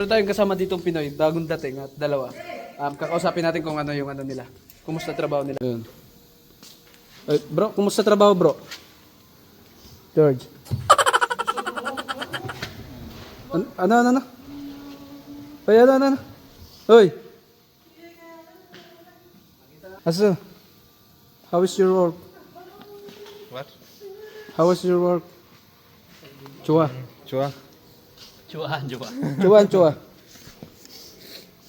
Meron tayong kasama ditong Pinoy, bagong dating at dalawa. Kakausapin natin kung ano yung ano nila. Kumusta trabaho nila. Ayun. Ay, bro, kumusta trabaho, bro? George. Ano? Ay, ano? Hoy! Asa? How is your work? What? How is your work? Chua. Chua. Chua.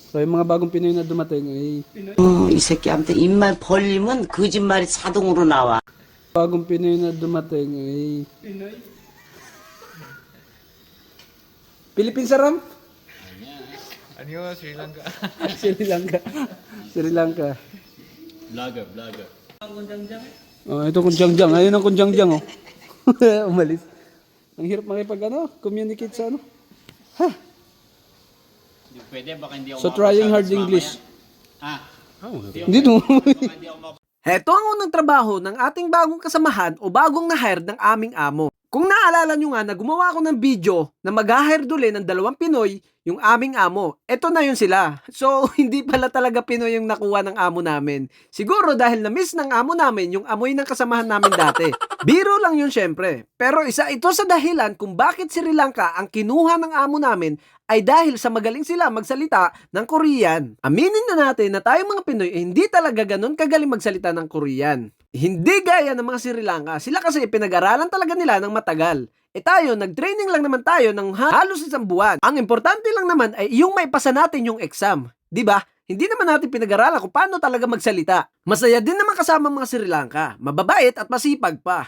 So, yung mga bagong Pinoy na dumating ay 이 새끼한테 입만 벌리면 거짓말이 자동으로 나와. bagong Pinoy na dumating ay Philippine Saram? Ano Sri Lanka? Sri Lanka. Vlogger. Oh, ito kunjangjang. Ayun ang kunjangjang, oh. Umalis. Ang hirap communicate sa ano. Ha? Pwede, baka hindi ako So, trying hard English. Hindi no. Heto ang unang trabaho ng ating bagong kasamahan o bagong na-hire ng aming amo. Kung naalala nyo nga na gumawa ako ng video na mag-hire duli ng 2 Pinoy, yung aming amo. Eto na yun sila. So, hindi pala talaga Pinoy yung nakuha ng amo namin. Siguro dahil na-miss ng amo namin yung amoy ng kasamahan namin dati. Biro lang yun syempre. Pero isa ito sa dahilan kung bakit Sri Lanka ang kinuha ng amo namin ay dahil sa magaling sila magsalita ng Korean. Aminin na natin na tayong mga Pinoy hindi talaga ganun kagaling magsalita ng Korean. Hindi gaya ng mga Sri Lanka. Sila kasi pinag-aralan talaga nila ng matagal. Tayo, nag-training lang naman tayo ng halos 1 buwan. Ang importante lang naman ay yung maipasa natin yung exam. Diba? Hindi naman natin pinag-aralan kung paano talaga magsalita. Masaya din naman kasama mga Sri Lanka. Mababait at masipag pa.